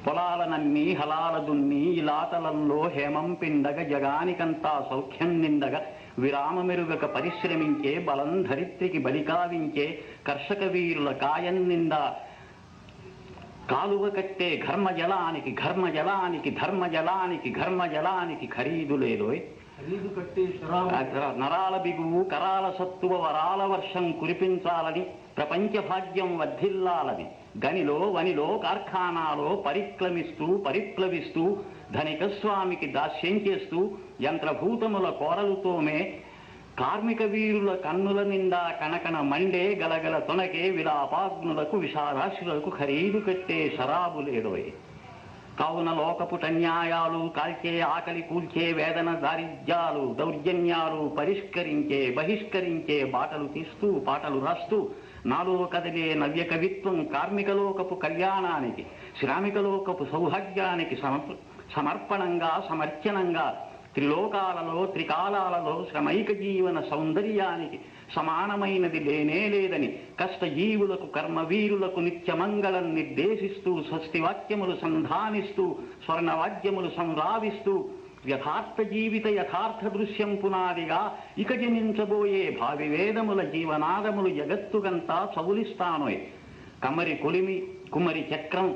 పొలాలనన్నీ హలాల దున్ని ఇలాతలంలో హేమం పిండగ జగానికంతా సౌఖ్యం నిండగ విరామమెరుగక పరిశ్రమించే బలం ధరిత్రికి బలికావించే కర్షక వీరుల కాయం నిండా కాలువ కట్టే ఘర్మజలానికి ఘర్మజలానికి ధర్మజలానికి ఘర్మజలానికి ఖరీదు లేదోయ్. నరాల బిగువు కరాల సత్తువ వరాల వర్షం కురిపించాలని ప్రపంచ భాగ్యం వర్ధిల్లాలని గనిలో వనిలో కార్ఖానాలో పరిప్లవిస్తూ ధనిక స్వామికి దాస్యం చేస్తూ యంత్రభూతముల కోరలుతోమే కార్మిక వీరుల కన్నుల నిండా కనకన మండే గలగల తొనకే విలాపాగ్నులకు విషారాశులకు ఖరీదు కట్టే శరాబు లేదోయ్. కావున లోకపుటన్యాయాలు కాల్చే ఆకలి కూల్చే వేదన దారిద్ర్యాలు దౌర్జన్యాలు బహిష్కరించే బాటలు తీస్తూ పాటలు రాస్తూ నాలో కదిలే నవ్య కవిత్వం కార్మికలోకపు కళ్యాణానికి శ్రామికలోకపు సౌభాగ్యానికి సమర్పణంగా సమర్చనంగా త్రిలోకాలలో త్రికాలాలలో శ్రమైక జీవన సౌందర్యానికి సమానమైనది లేనే లేదని కష్టజీవులకు కర్మవీరులకు నిత్యమంగళం నిర్దేశిస్తూ స్వస్తివాక్యములు సంధానిస్తూ స్వర్ణవాద్యములు సంరావిస్తూ యథార్థ జీవిత యథార్థ దృశ్యం పునాదిగా ఇక జనించబోయే భావి వేదముల జీవనాదములు జగత్తుకంతా చవులిస్తానోయ్. కమరి కొలిమి కుమరి చక్రం